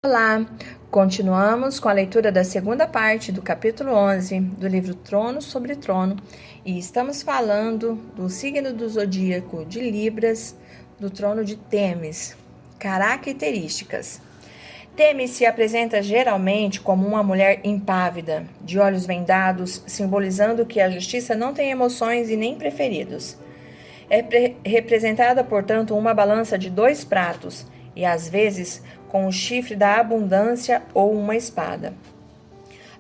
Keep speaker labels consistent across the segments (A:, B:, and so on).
A: Olá, continuamos com a leitura da segunda parte do capítulo 11 do livro Trono sobre Trono e estamos falando do signo do zodíaco de Libras, do trono de Temis. Características. Temis se apresenta geralmente como uma mulher impávida, de olhos vendados, simbolizando que a justiça não tem emoções e nem preferidos. É representada, portanto, uma balança de 2 pratos e, às vezes, com o chifre da abundância ou uma espada.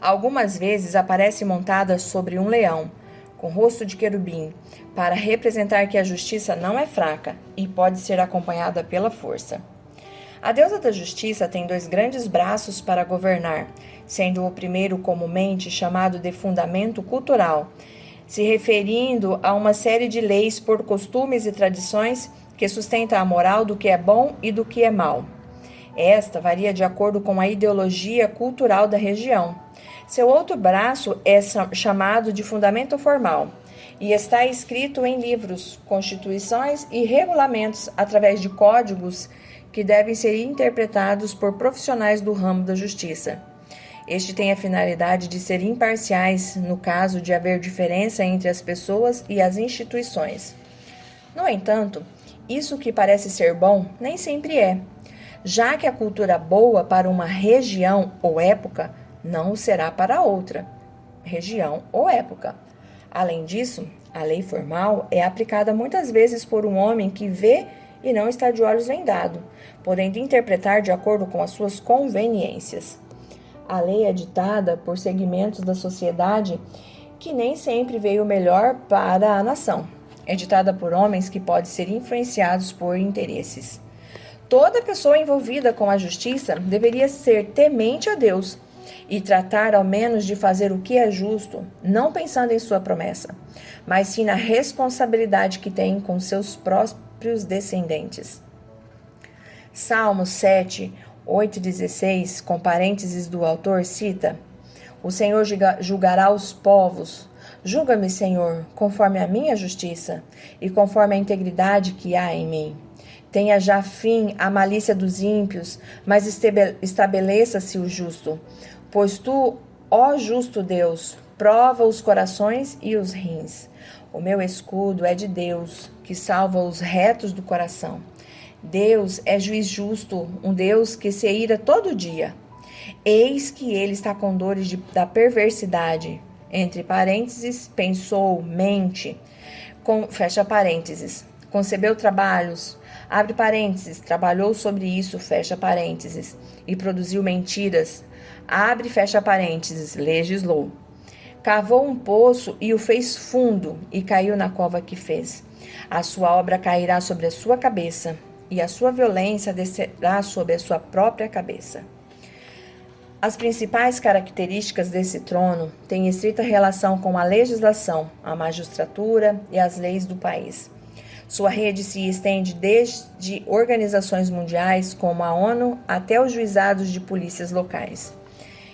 A: Algumas vezes aparece montada sobre um leão, com rosto de querubim, para representar que a justiça não é fraca e pode ser acompanhada pela força. A deusa da justiça tem 2 grandes braços para governar, sendo o primeiro comumente chamado de fundamento cultural, se referindo a uma série de leis por costumes e tradições que sustenta a moral do que é bom e do que é mal. Esta varia de acordo com a ideologia cultural da região. Seu outro braço é chamado de fundamento formal e está escrito em livros, constituições e regulamentos através de códigos que devem ser interpretados por profissionais do ramo da justiça. Este tem a finalidade de ser imparciais no caso de haver diferença entre as pessoas e as instituições. No entanto, isso que parece ser bom nem sempre é, já que a cultura boa para uma região ou época não o será para outra região ou época. Além disso, a lei formal é aplicada muitas vezes por um homem que vê e não está de olhos vendados, podendo interpretar de acordo com as suas conveniências. A lei é ditada por segmentos da sociedade que nem sempre veio melhor para a nação. É ditada por homens que podem ser influenciados por interesses. Toda pessoa envolvida com a justiça deveria ser temente a Deus e tratar ao menos de fazer o que é justo, não pensando em sua promessa, mas sim na responsabilidade que tem com seus próprios descendentes. Salmo 7, 8 e 16, com parênteses do autor, cita: O Senhor julgará os povos. Julga-me, Senhor, conforme a minha justiça e conforme a integridade que há em mim. Tenha já fim a malícia dos ímpios, mas estabeleça-se o justo. Pois tu, ó justo Deus, prova os corações e os rins. O meu escudo é de Deus, que salva os retos do coração. Deus é juiz justo, um Deus que se ira todo dia. Eis que ele está com dores da perversidade. Entre parênteses, pensou, mente, fecha parênteses. Concebeu trabalhos, abre parênteses, trabalhou sobre isso, fecha parênteses, e produziu mentiras, abre e fecha parênteses, legislou. Cavou um poço e o fez fundo, e caiu na cova que fez. A sua obra cairá sobre a sua cabeça, e a sua violência descerá sobre a sua própria cabeça. As principais características desse trono têm estreita relação com a legislação, a magistratura e as leis do país. Sua rede se estende desde organizações mundiais como a ONU até os juizados de polícias locais.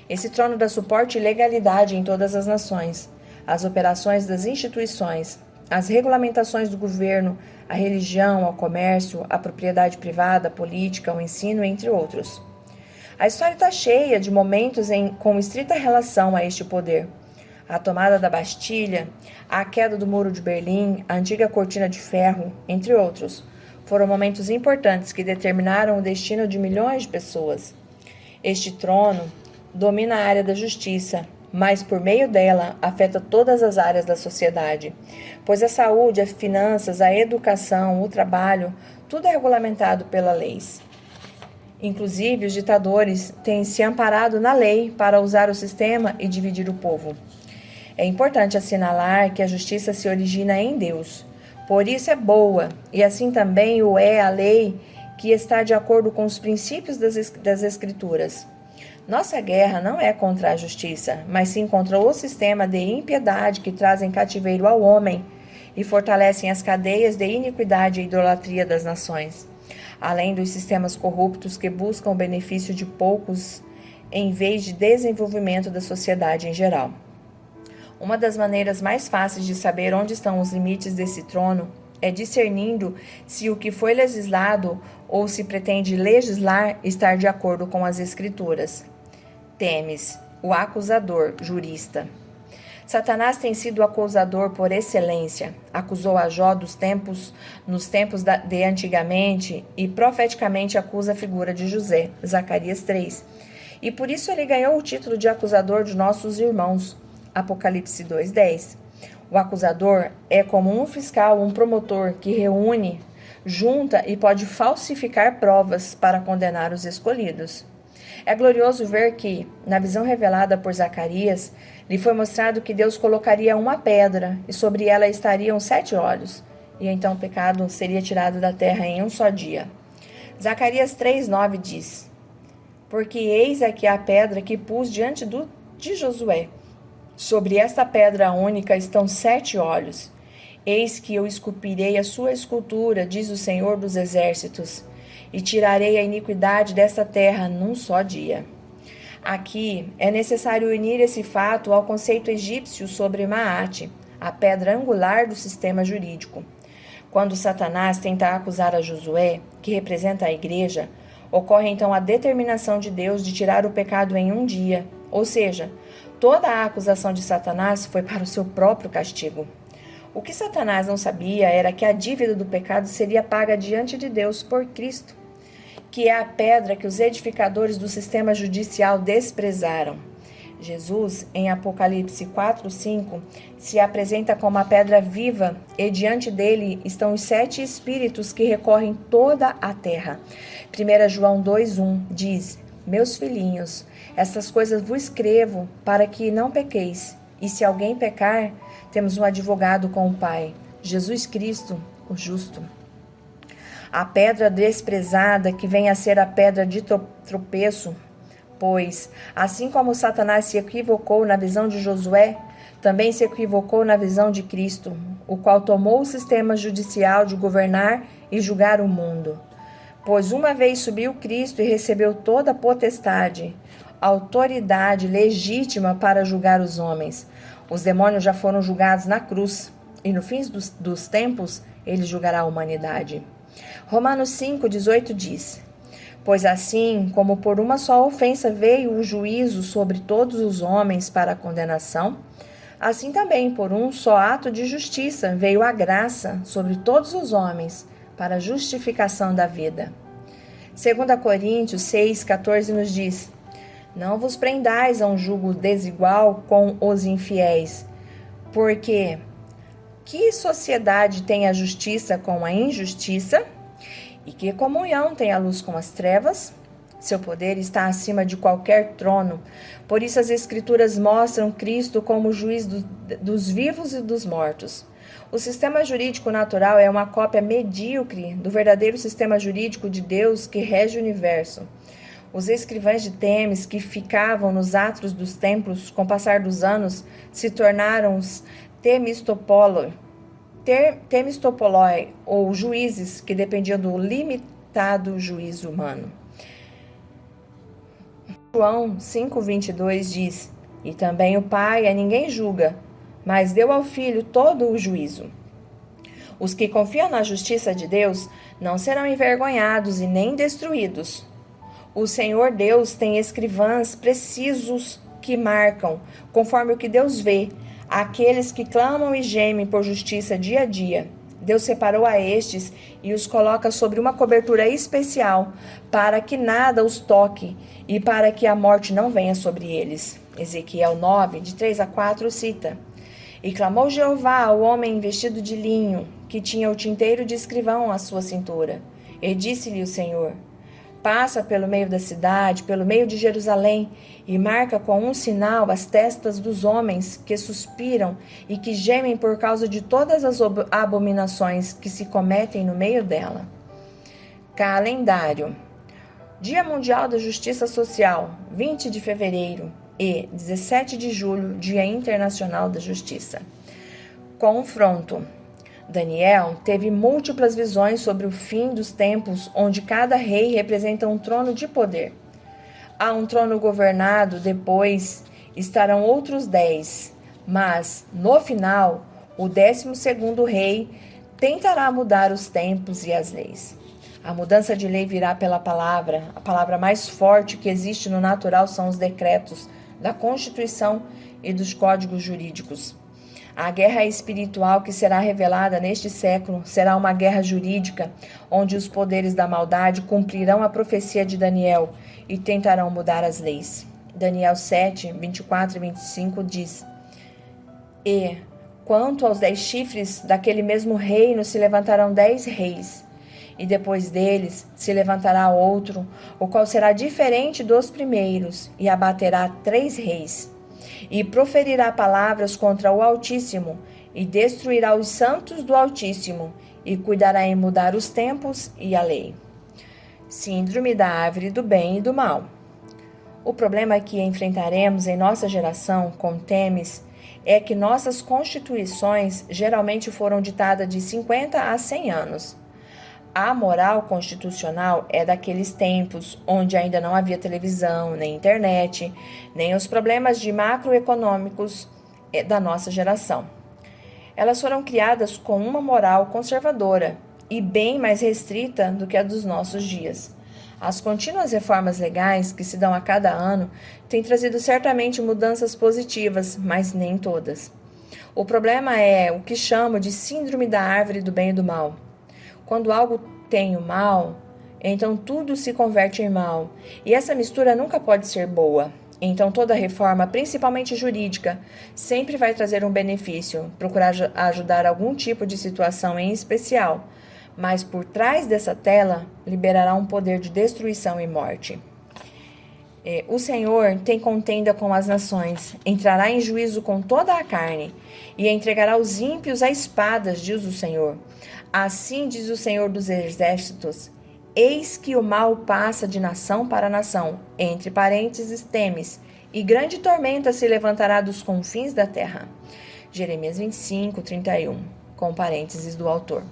A: Esse trono dá suporte e legalidade em todas as nações, as operações das instituições, as regulamentações do governo, a religião, o comércio, a propriedade privada, a política, o ensino, entre outros. A história está cheia de momentos com estrita relação a este poder. A tomada da Bastilha, a queda do Muro de Berlim, a antiga Cortina de Ferro, entre outros, foram momentos importantes que determinaram o destino de milhões de pessoas. Este trono domina a área da justiça, mas por meio dela afeta todas as áreas da sociedade, pois a saúde, as finanças, a educação, o trabalho, tudo é regulamentado pela lei. Inclusive, os ditadores têm se amparado na lei para usar o sistema e dividir o povo. É importante assinalar que a justiça se origina em Deus. Por isso é boa, e assim também o é a lei que está de acordo com os princípios das Escrituras. Nossa guerra não é contra a justiça, mas sim contra o sistema de impiedade que trazem cativeiro ao homem e fortalecem as cadeias de iniquidade e idolatria das nações, além dos sistemas corruptos que buscam o benefício de poucos em vez de desenvolvimento da sociedade em geral. Uma das maneiras mais fáceis de saber onde estão os limites desse trono é discernindo se o que foi legislado ou se pretende legislar estar de acordo com as Escrituras. Temes, o acusador, jurista. Satanás tem sido o acusador por excelência. Acusou a Jó nos tempos de antigamente, e profeticamente acusa a figura de José, Zacarias 3. E por isso ele ganhou o título de acusador de nossos irmãos, Apocalipse 2:10. O acusador é como um fiscal, um promotor que reúne, junta e pode falsificar provas para condenar os escolhidos. É glorioso ver que, na visão revelada por Zacarias, lhe foi mostrado que Deus colocaria uma pedra e sobre ela estariam 7 olhos, e então o pecado seria tirado da terra em um só dia. Zacarias 3:9 diz: Porque eis aqui a pedra que pus diante de Josué. Sobre esta pedra única estão 7 olhos. Eis que eu esculpirei a sua escultura, diz o Senhor dos Exércitos, e tirarei a iniquidade desta terra num só dia. Aqui é necessário unir esse fato ao conceito egípcio sobre Maate, a pedra angular do sistema jurídico. Quando Satanás tenta acusar a Josué, que representa a igreja, ocorre então a determinação de Deus de tirar o pecado em um dia, ou seja, toda a acusação de Satanás foi para o seu próprio castigo. O que Satanás não sabia era que a dívida do pecado seria paga diante de Deus por Cristo, que é a pedra que os edificadores do sistema judicial desprezaram. Jesus, em Apocalipse 4:5, se apresenta como a pedra viva e diante dele estão os 7 espíritos que recorrem toda a terra. 1 João 2:1 diz: Meus filhinhos, essas coisas vos escrevo para que não pequeis. E se alguém pecar, temos um advogado com o Pai, Jesus Cristo, o justo. A pedra desprezada, que vem a ser a pedra de tropeço, pois, assim como Satanás se equivocou na visão de Josué, também se equivocou na visão de Cristo, o qual tomou o sistema judicial de governar e julgar o mundo. Pois uma vez subiu Cristo e recebeu toda a potestade, autoridade legítima para julgar os homens. Os demônios já foram julgados na cruz, e no fim dos tempos, ele julgará a humanidade. Romanos 5:18 diz: Pois assim como por uma só ofensa veio o juízo sobre todos os homens para a condenação, assim também por um só ato de justiça veio a graça sobre todos os homens para a justificação da vida. 2 Coríntios 6:14 nos diz: Não vos prendais a um jugo desigual com os infiéis, porque que sociedade tem a justiça com a injustiça? E que comunhão tem a luz com as trevas? Seu poder está acima de qualquer trono. Por isso as Escrituras mostram Cristo como juiz dos vivos e dos mortos. O sistema jurídico natural é uma cópia medíocre do verdadeiro sistema jurídico de Deus que rege o universo. Os escrivães de Temes, que ficavam nos átrios dos templos, com o passar dos anos, se tornaram os temistopoloi, ou juízes que dependiam do limitado juízo humano. João 5:22 diz: E também o Pai a ninguém julga, mas deu ao Filho todo o juízo. Os que confiam na justiça de Deus não serão envergonhados e nem destruídos. O Senhor Deus tem escrivãs precisos que marcam, conforme o que Deus vê, aqueles que clamam e gemem por justiça dia a dia. Deus separou a estes e os coloca sobre uma cobertura especial, para que nada os toque e para que a morte não venha sobre eles. Ezequiel 9:3-4 cita: E clamou Jeová ao homem vestido de linho, que tinha o tinteiro de escrivão à sua cintura. E disse-lhe o Senhor: Passa pelo meio da cidade, pelo meio de Jerusalém, e marca com um sinal as testas dos homens que suspiram e que gemem por causa de todas as abominações que se cometem no meio dela. Calendário: Dia Mundial da Justiça Social, 20 de fevereiro, e 17 de julho, Dia Internacional da Justiça. Confronto: Daniel teve múltiplas visões sobre o fim dos tempos, onde cada rei representa um trono de poder. Há um trono governado, depois estarão outros 10, mas, no final, o 12º rei tentará mudar os tempos e as leis. A mudança de lei virá pela palavra. A palavra mais forte que existe no natural são os decretos da Constituição e dos códigos jurídicos. A guerra espiritual que será revelada neste século será uma guerra jurídica, onde os poderes da maldade cumprirão a profecia de Daniel e tentarão mudar as leis. Daniel 7, 24 e 25 diz: E, quanto aos 10 chifres daquele mesmo reino, se levantarão 10 reis, e depois deles se levantará outro, o qual será diferente dos primeiros, e abaterá 3 reis. E proferirá palavras contra o Altíssimo, e destruirá os santos do Altíssimo, e cuidará em mudar os tempos e a lei. Síndrome da árvore do bem e do mal. O problema que enfrentaremos em nossa geração com Temes é que nossas constituições geralmente foram ditadas de 50 a 100 anos. A moral constitucional é daqueles tempos onde ainda não havia televisão, nem internet, nem os problemas de macroeconômicos da nossa geração. Elas foram criadas com uma moral conservadora e bem mais restrita do que a dos nossos dias. As contínuas reformas legais que se dão a cada ano têm trazido certamente mudanças positivas, mas nem todas. O problema é o que chamo de síndrome da árvore do bem e do mal. Quando algo tem o mal, então tudo se converte em mal. E essa mistura nunca pode ser boa. Então toda reforma, principalmente jurídica, sempre vai trazer um benefício, procurar ajudar algum tipo de situação em especial. Mas por trás dessa tela, liberará um poder de destruição e morte. O Senhor tem contenda com as nações, entrará em juízo com toda a carne, e entregará os ímpios a espadas, diz o Senhor. Assim diz o Senhor dos Exércitos: eis que o mal passa de nação para nação, entre parênteses Temes, e grande tormenta se levantará dos confins da terra. Jeremias 25, 31, com parênteses do autor.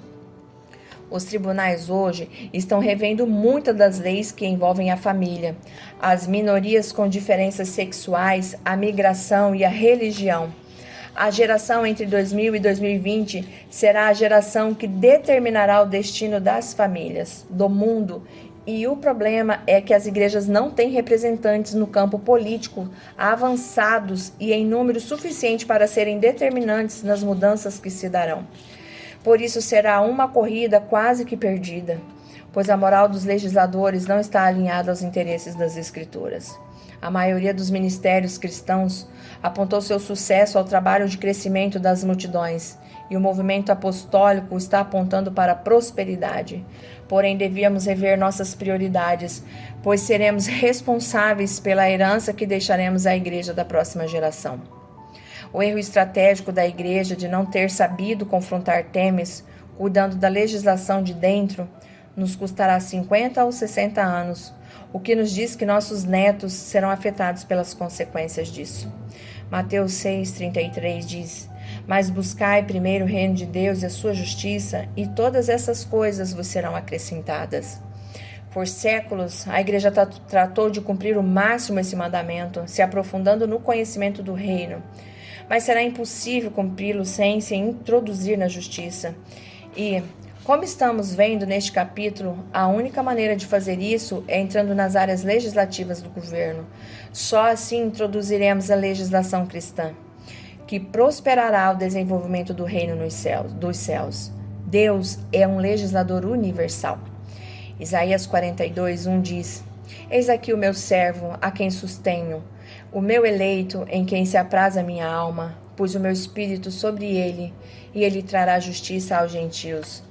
A: Os tribunais hoje estão revendo muitas das leis que envolvem a família, as minorias com diferenças sexuais, a migração e a religião. A geração entre 2000 e 2020 será a geração que determinará o destino das famílias, do mundo, e o problema é que as igrejas não têm representantes no campo político avançados e em número suficiente para serem determinantes nas mudanças que se darão. Por isso será uma corrida quase que perdida, pois a moral dos legisladores não está alinhada aos interesses das Escrituras. A maioria dos ministérios cristãos apontou seu sucesso ao trabalho de crescimento das multidões, e o movimento apostólico está apontando para a prosperidade. Porém, devíamos rever nossas prioridades, pois seremos responsáveis pela herança que deixaremos à igreja da próxima geração. O erro estratégico da igreja de não ter sabido confrontar Temes, cuidando da legislação de dentro, nos custará 50 ou 60 anos, o que nos diz que nossos netos serão afetados pelas consequências disso. Mateus 6,33 diz: mas buscai primeiro o reino de Deus e a sua justiça, e todas essas coisas vos serão acrescentadas. Por séculos, a igreja tratou de cumprir o máximo esse mandamento, se aprofundando no conhecimento do reino. Mas será impossível cumpri-lo sem se introduzir na justiça. E, como estamos vendo neste capítulo, a única maneira de fazer isso é entrando nas áreas legislativas do governo. Só assim introduziremos a legislação cristã, que prosperará o desenvolvimento do reino dos céus. Deus é um legislador universal. Isaías 42:1 diz: eis aqui o meu servo, a quem sustenho, o meu eleito, em quem se apraz a minha alma, pus o meu espírito sobre ele, e ele trará justiça aos gentios.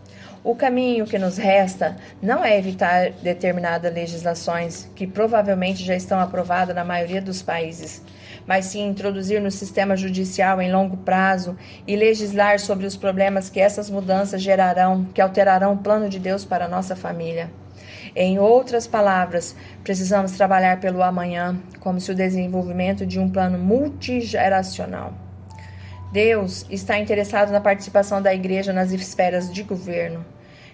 A: O caminho que nos resta não é evitar determinadas legislações, que provavelmente já estão aprovadas na maioria dos países, mas sim introduzir no sistema judicial em longo prazo e legislar sobre os problemas que essas mudanças gerarão, que alterarão o plano de Deus para a nossa família. Em outras palavras, precisamos trabalhar pelo amanhã, como se o desenvolvimento de um plano multigeracional. Deus está interessado na participação da igreja nas esferas de governo.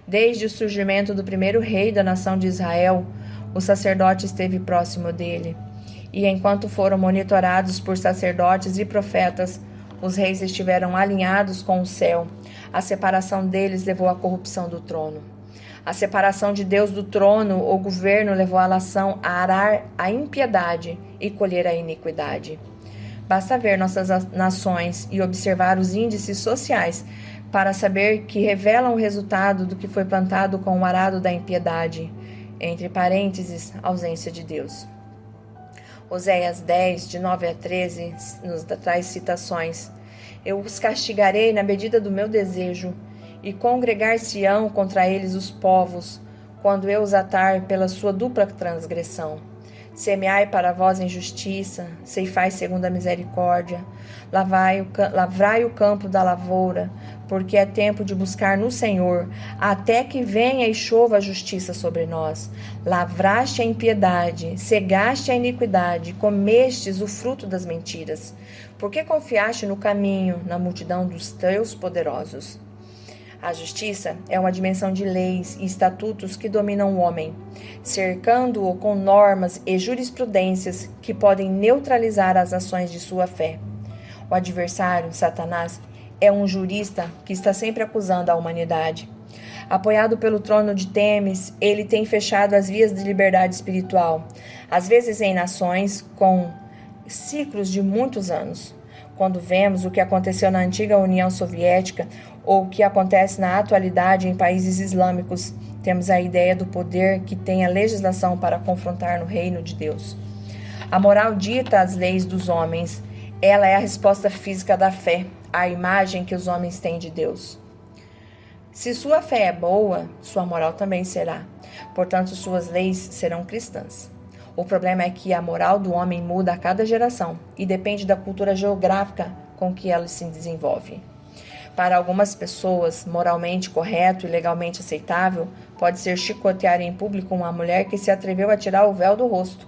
A: Desde o surgimento do primeiro rei da nação de Israel, o sacerdote esteve próximo dele. E enquanto foram monitorados por sacerdotes e profetas, Os reis estiveram alinhados com o céu. A separação deles levou à corrupção do trono. A separação de Deus do trono ou governo levou a nação a arar a impiedade e colher a iniquidade. Basta ver nossas nações e observar os índices sociais para saber que revelam o resultado do que foi plantado com o arado da impiedade, entre parênteses, ausência de Deus. Oséias 10, de 9 a 13, nos traz citações. Eu os castigarei na medida do meu desejo, e congregar-se-ão contra eles os povos, quando eu os atar pela sua dupla transgressão. Semeai para vós em justiça, ceifai segundo a misericórdia, lavrai o campo da lavoura, porque é tempo de buscar no Senhor, até que venha e chova a justiça sobre nós. Lavraste a impiedade, cegaste a iniquidade, comestes o fruto das mentiras. Por que confiaste no caminho, na multidão dos teus poderosos? A justiça é uma dimensão de leis e estatutos que dominam o homem, cercando-o com normas e jurisprudências que podem neutralizar as ações de sua fé. O adversário, Satanás, é um jurista que está sempre acusando a humanidade. Apoiado pelo trono de Temis, ele tem fechado as vias de liberdade espiritual, às vezes em nações com ciclos de muitos anos. Quando vemos o que aconteceu na antiga União Soviética ou o que acontece na atualidade em países islâmicos, temos a ideia do poder que tem a legislação para confrontar no reino de Deus. A moral dita as leis dos homens, ela é a resposta física da fé, a imagem que os homens têm de Deus. Se sua fé é boa, sua moral também será. Portanto, suas leis serão cristãs. O problema é que a moral do homem muda a cada geração e depende da cultura geográfica com que ela se desenvolve. Para algumas pessoas, moralmente correto e legalmente aceitável pode ser chicotear em público uma mulher que se atreveu a tirar o véu do rosto.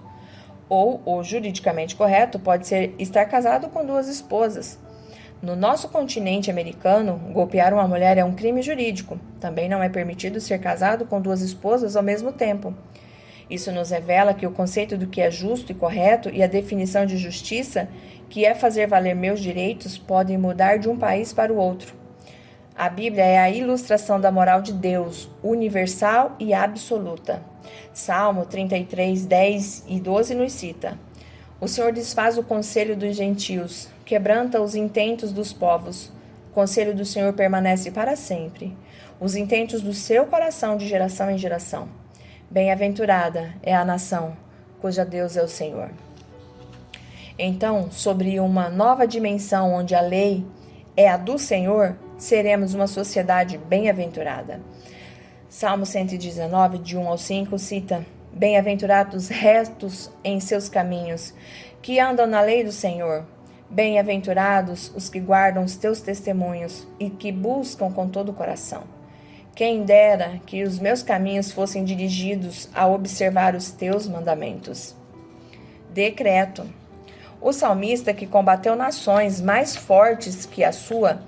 A: Ou, o juridicamente correto pode ser estar casado com 2 esposas. No nosso continente americano, golpear uma mulher é um crime jurídico. Também não é permitido ser casado com 2 esposas ao mesmo tempo. Isso nos revela que o conceito do que é justo e correto e a definição de justiça, que é fazer valer meus direitos, podem mudar de um país para o outro. A Bíblia é a ilustração da moral de Deus, universal e absoluta. Salmo 33, 10 e 12 nos cita: O Senhor desfaz o conselho dos gentios, quebranta os intentos dos povos. O conselho do Senhor permanece para sempre, os intentos do seu coração de geração em geração. Bem-aventurada é a nação, cuja Deus é o Senhor. Então, sobre uma nova dimensão onde a lei é a do Senhor, seremos uma sociedade bem-aventurada. Salmo 119, de 1 ao 5, cita: Bem-aventurados retos em seus caminhos, que andam na lei do Senhor. Bem-aventurados os que guardam os teus testemunhos e que buscam com todo o coração. Quem dera que os meus caminhos fossem dirigidos a observar os teus mandamentos. Decreto. O salmista que combateu nações mais fortes que a sua,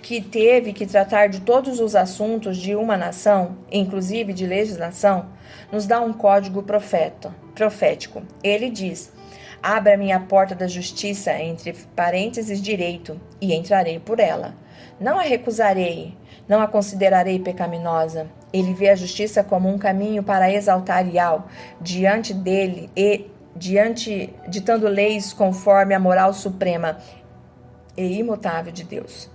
A: que teve que tratar de todos os assuntos de uma nação, inclusive de legislação, nos dá um código profético. Ele diz: Abra-me a porta da justiça, entre parênteses direito, e entrarei por ela. Não a recusarei, não a considerarei pecaminosa. Ele vê a justiça como um caminho para exaltar Ial diante dele e ditando leis conforme a moral suprema e imutável de Deus.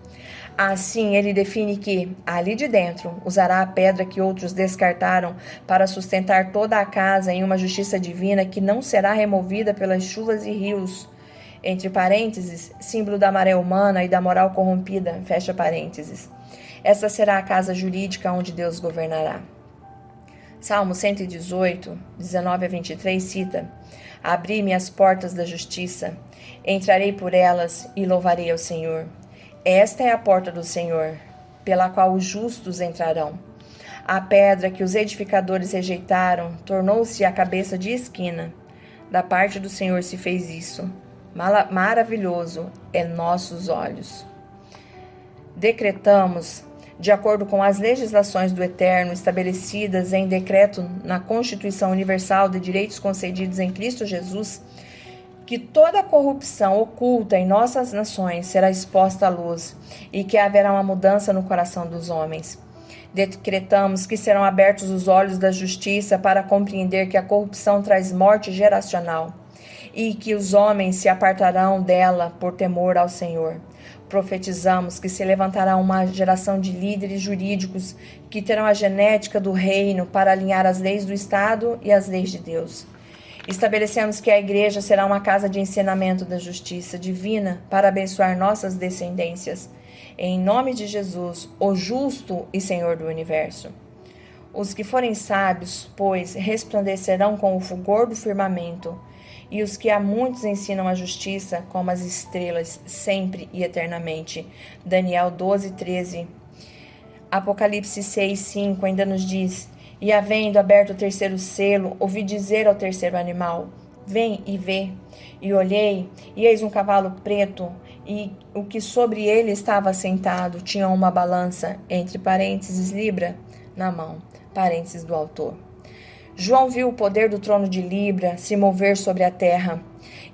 A: Assim, ele define que, ali de dentro, usará a pedra que outros descartaram para sustentar toda a casa em uma justiça divina que não será removida pelas chuvas e rios. Entre parênteses, símbolo da maré humana e da moral corrompida, fecha parênteses. Essa será a casa jurídica onde Deus governará. Salmo 118, 19 a 23 cita: Abri-me as portas da justiça, entrarei por elas e louvarei ao Senhor. Esta é a porta do Senhor, pela qual os justos entrarão. A pedra que os edificadores rejeitaram tornou-se a cabeça de esquina. Da parte do Senhor se fez isso. Maravilhoso é nossos olhos. Decretamos, de acordo com as legislações do Eterno estabelecidas em decreto na Constituição Universal de Direitos concedidos em Cristo Jesus, que toda a corrupção oculta em nossas nações será exposta à luz e que haverá uma mudança no coração dos homens. Decretamos que serão abertos os olhos da justiça para compreender que a corrupção traz morte geracional e que os homens se apartarão dela por temor ao Senhor. Profetizamos que se levantará uma geração de líderes jurídicos que terão a genética do reino para alinhar as leis do Estado e as leis de Deus. Estabelecemos que a igreja será uma casa de ensinamento da justiça divina para abençoar nossas descendências. Em nome de Jesus, o justo e Senhor do universo. Os que forem sábios, pois, resplandecerão com o fulgor do firmamento, e os que a muitos ensinam a justiça, como as estrelas, sempre e eternamente. Daniel 12:13. Apocalipse 6:5 ainda nos diz: e havendo aberto o terceiro selo, ouvi dizer ao terceiro animal: vem e vê. E olhei, e eis um cavalo preto, e o que sobre ele estava assentado tinha uma balança, entre parênteses Libra, na mão, parênteses do autor. João viu o poder do trono de Libra se mover sobre a terra,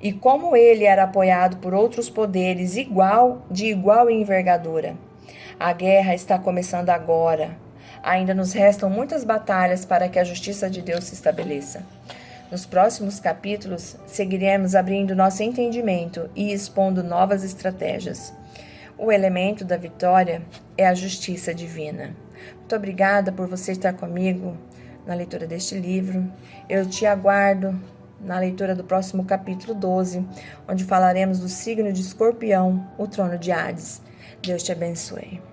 A: e como ele era apoiado por outros poderes de igual envergadura. A guerra está começando agora. Ainda nos restam muitas batalhas para que a justiça de Deus se estabeleça. Nos próximos capítulos, seguiremos abrindo nosso entendimento e expondo novas estratégias. O elemento da vitória é a justiça divina. Muito obrigada por você estar comigo na leitura deste livro. Eu te aguardo na leitura do próximo capítulo 12, onde falaremos do signo de Escorpião, o trono de Hades. Deus te abençoe.